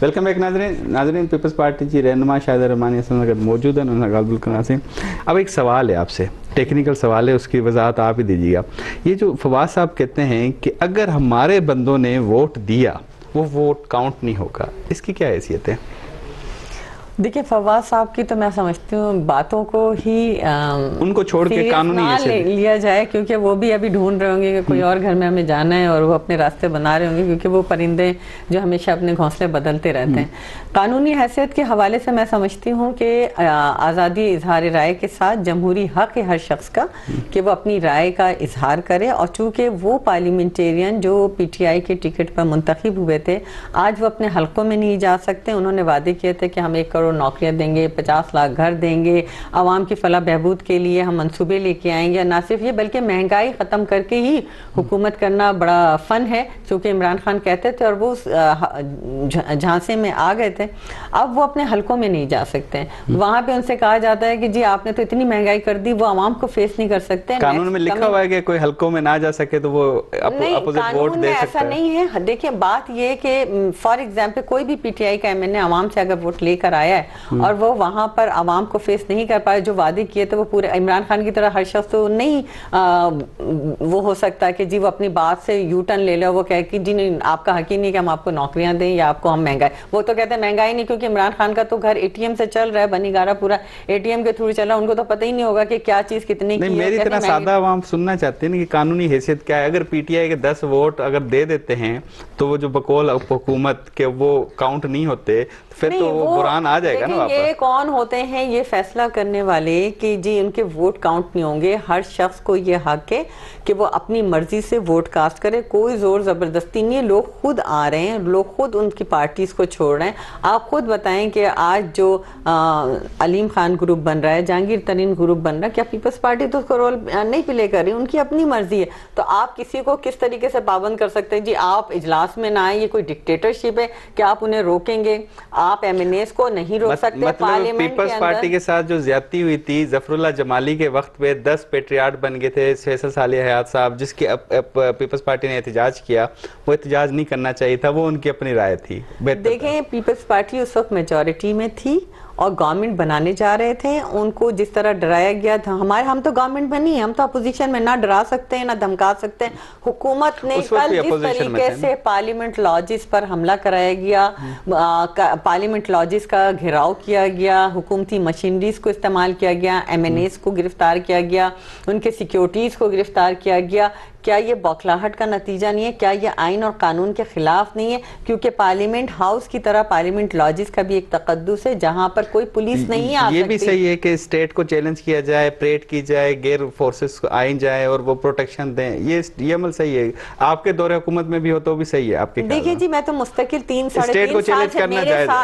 Welcome back नाज़रीन peoples party जी रहनुमा शाहिद रहमानी अगर मौजूद है उन्होंने गालबुल करना से। अब एक सवाल है आपसे, टेक्निकल सवाल है, उसकी वजाहत आप ही दीजिएगा। ये जो फवाद साहब कहते हैं कि अगर हमारे बंदों ने वोट दिया वो वोट काउंट नहीं होगा, इसकी क्या हैसियत है? देखिए, फवाद साहब की तो मैं समझती हूँ बातों को ही उनको छोड़ के कानूनी लिया जाए, क्योंकि वो भी अभी ढूंढ रहे होंगे कि कोई और घर में हमें जाना है और वो अपने रास्ते बना रहे होंगे, क्योंकि वो परिंदे जो हमेशा अपने घोंसले बदलते रहते हैं। कानूनी हैसियत के हवाले से मैं समझती हूँ कि आज़ादी इजहार राय के साथ जमहूरी हक है हर शख्स का कि वो अपनी राय का इजहार करे। और चूँकि वो पार्लियामेंटेरियन जो PTI के टिकट पर मुंतखब हुए थे, आज वो अपने हलकों में नहीं जा सकते। उन्होंने वादे किए थे कि हम 1 करोड़ नौकरियां देंगे, 50 लाख घर देंगे, आवाम की फलाह बहबूद के लिए हम मंसूबे लेके आएंगे। ना सिर्फ ये बल्कि महंगाई ख़त्म करके ही हुकूमत करना बड़ा फ़न है, क्योंकि इमरान खान कहते थे और वो झांसे में आ गए थे। अब वो अपने हलकों में नहीं जा सकते। वहाँ पे उनसे कहा जाता है कि जी आपने तो इतनी महंगाई कर दी, वो आवाम को फेस नहीं कर सकते। कानून में लिखा हुआ है कि कोई हलकों में ना जा सके तो वो अपोजिट वोट दे सकता है। ऐसा नहीं है। देखिए, बात ये कि फॉर एग्जाम्पल कोई भी PTI का MNA आवाम से अगर वोट लेकर आया है और वो वहां पर आवाम को फेस नहीं कर पाए, जो वादे किए थे वो पूरे, इमरान खान की तरह हर शख्स तो नहीं वो हो सकता कि जी वो अपनी बात से यू टर्न ले लो, वो कहे कि जी नहीं आपका हक ही नहीं कि हम आपको नौकरियां दें या आपको हम महंगाई। वो तो कहते हैं महंगाई नहीं, क्योंकि इमरान खान का तो घर ATM से चल रहा है, बनीगारा पूरा ATM के थ्रू चला, उनको तो पता ही नहीं होगा कि क्या चीज कितनी की है। मेरी तरह सादा आवाम सुनना चाहते हैं कि कानूनी हैसियत क्या है। अगर PTI के 10 वोट अगर दे देते हैं तो वो जो बकौल हुकूमत के वो काउंट नहीं होते, फिर तो वो बुरान आ जाएगा ना वापस। ये कौन होते हैं ये फैसला करने वाले कि जी उनके वोट काउंट नहीं होंगे? हर शख्स को ये हक है कि वो अपनी मर्जी से वोट कास्ट करे, कोई जोर जबरदस्ती नहीं। लोग खुद आ रहे हैं, लोग खुद उनकी पार्टीज को छोड़ रहे हैं। आप खुद बताएं कि आज जो अलीम खान ग्रुप बन रहा है, जहांगीर तरीन ग्रुप बन रहा है, क्या पीपल्स पार्टी तो उसको रोल नहीं प्ले कर रही? उनकी अपनी मर्जी है। तो आप किसी को किस तरीके से पाबंद कर सकते हैं? जी आप इजलास में ना आए, ये कोई डिक्टेटरशिप है क्या आप उन्हें रोकेंगे? आप MNAs को नहीं रोक सकते। मतलब पीपल्स पार्टी के साथ जो ज्यादती हुई थी, जफरुल्लाह जमाली के वक्त पे 10 पेट्रियार्ट बन गए थे, फैसल साली हयात साहब, जिसके पीपल्स पार्टी ने एहतजाज किया। वो एहतजाज नहीं करना चाहिए था, वो उनकी अपनी राय थी। देखें, पीपल्स पार्टी उस वक्त मेजॉरिटी में थी और गवर्नमेंट बनाने जा रहे थे। उनको जिस तरह डराया गया था, हम तो गवर्नमेंट में नहीं, हम तो अपोजिशन में, ना डरा सकते हैं ना धमका सकते हैं। हुकूमत ने कल जिस तरीके से पार्लियामेंट लॉजिस पर हमला कराया गया, पार्लियामेंट लॉजिस का घेराव किया गया, हुकूमती मशीनरीज को इस्तेमाल किया गया, MNAs को गिरफ्तार किया गया, उनके सिक्योरिटीज को गिरफ्तार किया गया, क्या ये बौखलाहट का नतीजा नहीं है? क्या ये आइन और कानून के खिलाफ नहीं है? क्योंकि पार्लियामेंट हाउस की तरह पार्लियामेंट लॉजिस का भी एक तकद्दुस है जहां पर कोई पुलिस नहीं आ सकती। ये भी सही है कि स्टेट को चैलेंज किया जाए, परेड की जाए, गैर फोर्सेस आई जाए और वो प्रोटेक्शन दें। ये अमल सही है। आपके दौरे हुकूमत में भी हो तो भी सही है आपके? देखिए जी, मैं तो मुस्तकिल 3 साढ़े 3 साल से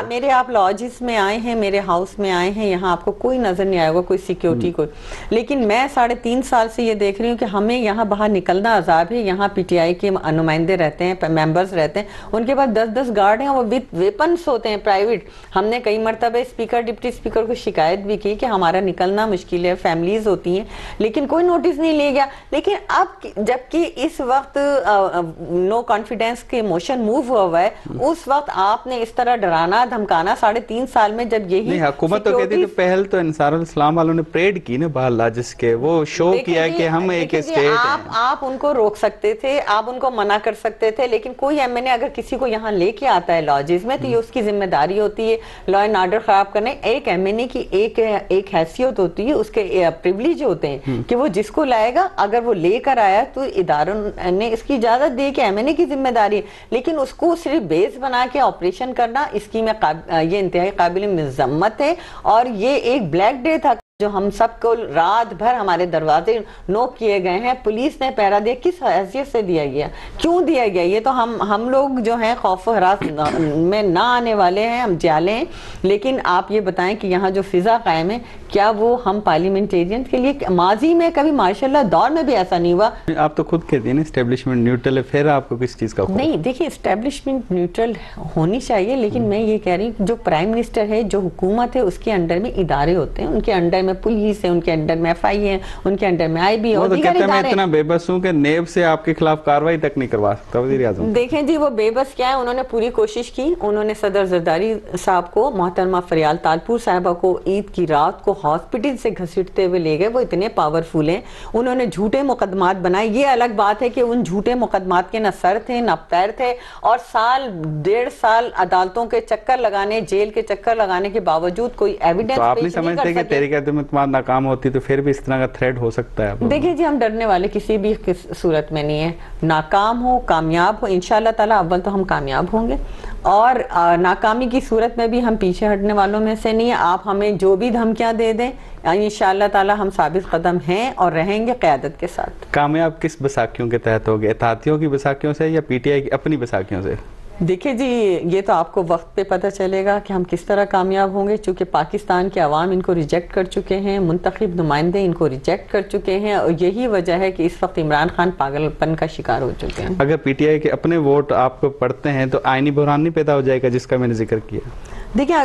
मेरे आप लॉजिस में आए हैं, मेरे हाउस में आए हैं, यहाँ आपको कोई नजर नहीं आएगा, कोई सिक्योरिटी कोई। लेकिन मैं 3.5 साल से ये देख रही हूँ कि हमें यहाँ बाहर निकलना अजाब है। यहाँ PTI के नुमाइंदे रहते हैं, मेंबर्स रहते हैं, उनके पास 10-10 गार्ड हैं, वो विद वेपन्स होते हैं प्राइवेट। हमने कई मरतबे स्पीकर डिप्टी स्पीकर को शिकायत भी की कि हमारा निकलना मुश्किल है, फैमिलीज होती हैं, लेकिन कोई नोटिस नहीं लिया गया। लेकिन अब जबकि इस वक्त नो कॉन्फिडेंस के मोशन मूव हुआ है, उस वक्त आपने इस तरह डराना धमकाना 3.5 साल में, जब यही हुकूमत तो कहती थी पहल तो अंसारुल इस्लाम वालों ने परेड की ना बाहर लॉजिस के, वो शो किया है कि हम एक स्टेट हैं। आप उनको रोक सकते थे, आप उनको मना कर सकते थे, लेकिन कोई MNA अगर किसी को यहाँ लेके आता है लॉजिस में तो ये उसकी जिम्मेदारी होती है लॉ एंड ऑर्डर खराब करने। एक MNA की एक हैसियत होती है, उसके प्रिविलेज होते हैं कि वो जिसको लाएगा, अगर वो लेकर आया तो इदारों ने इसकी इजाजत दी कि MNA की जिम्मेदारी है, लेकिन उसको सिर्फ बेस बना के ऑपरेशन करना, इसकी में ये इंतहाई काबिल मज़म्मत है। और ये एक ब्लैक डे था जो हम सबको रात भर हमारे दरवाजे नोक किए गए हैं। पुलिस ने पहरा दिया, किस हैसियत से दिया गया, क्यों दिया गया? ये तो हम लोग जो हैं खौफ हरास में ना आने वाले हैं, हम जाले हैं। लेकिन आप ये बताएं कि यहाँ जो फिजा कायम है, क्या वो हम पार्लियामेंटेरियन के लिए माजी में कभी मार्शल दौर में भी ऐसा नहीं हुआ? आप तो खुद कहती हैं ना एस्टेब्लिशमेंट न्यूट्रल है, फिर आपको किस चीज़ का? नहीं, देखिए एस्टेब्लिशमेंट न्यूट्रल होनी चाहिए, लेकिन मैं ये कह रही हूँ जो प्राइम मिनिस्टर है, जो हुकूमत है, उसके अंडर में इदारे होते हैं, उनके अंडर में पुलिस है, उनके अंडर में FI है, उनके अंडर में IB वो और तो दीगर कहते हैं मैं इदारे। इतना बेबस हूँ कि नेब से आपके खिलाफ कार्रवाई तक नहीं करवा सकता वज़ीर आज़म। देखें जी, वो बेबस क्या है, उन्होंने पूरी कोशिश की। उन्होंने सदर जरदारी साहब को, मोहतरमा फरियाल तालपुर साहबा को ईद की रात को हॉस्पिटल से घसीटते हुए ले गए। वो इतने पावरफुल हैं, उन्होंने झूठे मुकदमात बनाए। ये अलग बात है कि उन झूठे मुकदमात के न सर थे न पैर थे, और साल 1.5 साल अदालतों के चक्कर लगाने, जेल के चक्कर लगाने के बावजूद कोई एविडेंस तो आप नहीं पेश नहीं समझते कर कि सके। तहरीक-ए-एतमाद नाकाम होती तो फिर भी इस तरह का थ्रेड हो सकता है? देखिए जी, हम डरने वाले किसी भी सूरत में नहीं है। नाकाम हो कामयाब हो, इंशाल्लाह ताला अव्वल तो हम कामयाब होंगे, और नाकामी की सूरत में भी हम पीछे हटने वालों में से नहीं है। आप हमें जो भी धमकियां दे दें, इंशाल्लाह ताला हम साबित कदम हैं और रहेंगे क़यादत के साथ। कामयाब किस बसाकियों के तहत होगे? इत्तेहादियों की बसाकियों से या PTI की अपनी बसाकियों से? देखिए जी, ये तो आपको वक्त पे पता चलेगा कि हम किस तरह कामयाब होंगे, चूँकि पाकिस्तान के अवाम इनको रिजेक्ट कर चुके हैं, मुंतखब नुमाइंदे इनको रिजेक्ट कर चुके हैं, और यही वजह है कि इस वक्त इमरान खान पागलपन का शिकार हो चुके हैं। अगर PTI के अपने वोट आपको पड़ते हैं तो आईनी बहरान नहीं पैदा हो जाएगा जिसका मैंने जिक्र किया? देखिए,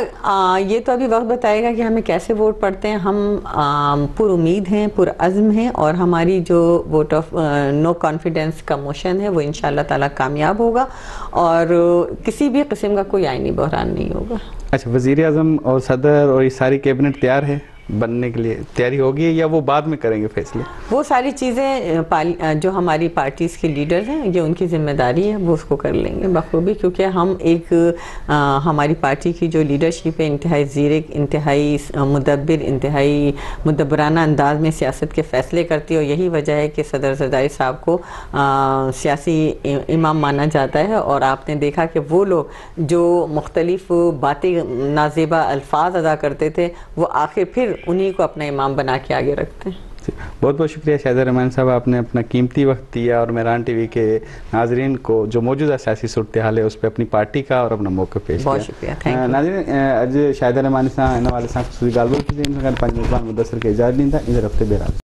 ये तो अभी वक्त बताएगा कि हमें कैसे वोट पड़ते हैं। हम पुरुमीद हैं, पुरअज़्म हैं, और हमारी जो वोट ऑफ नो कॉन्फिडेंस का मोशन है वो इंशाल्लाह ताला कामयाब होगा, और किसी भी किस्म का कोई आईनी बहरान नहीं होगा। अच्छा, वज़ीर आज़म और सदर और ये सारी कैबिनेट तैयार है बनने के लिए? तैयारी होगी या वो बाद में करेंगे फैसले? वो सारी चीज़ें जो हमारी पार्टीज़ के लीडर्स हैं, ये उनकी जिम्मेदारी है, वो उसको कर लेंगे बखूबी, क्योंकि हम हमारी पार्टी की जो लीडरशिप है इंतहाई ज़ीरक, इंतहाई मुदब्बिर, इंतहाई मुदब्बराना अंदाज में सियासत के फ़ैसले करती है, और यही वजह है कि सदर जरदारी साहब को सियासी इमाम माना जाता है। और आपने देखा कि वो लोग जो मुख्तलिफ बातें नाज़ेबा अल्फाज अदा करते थे, वो आखिर फिर उन्हीं को अपना इमाम बना के आगे रखते हैं। बहुत बहुत शुक्रिया शाहिदा रहमान साहब, आपने अपना कीमती वक्त दिया और मेहरान TV के नाजरीन को जो मौजूदा सियासी सूरत हाल है उस पर अपनी पार्टी का और अपना मौक़िफ़ पेश किया। बहुत शुक्रिया, थैंक यू। नाज़रीन, आज शाहिदा रहमान साहब वाले साहब गालबुल की मेज़बान मुदस्सर के इजाज़त दी था। इधर हफ्ते बेराज।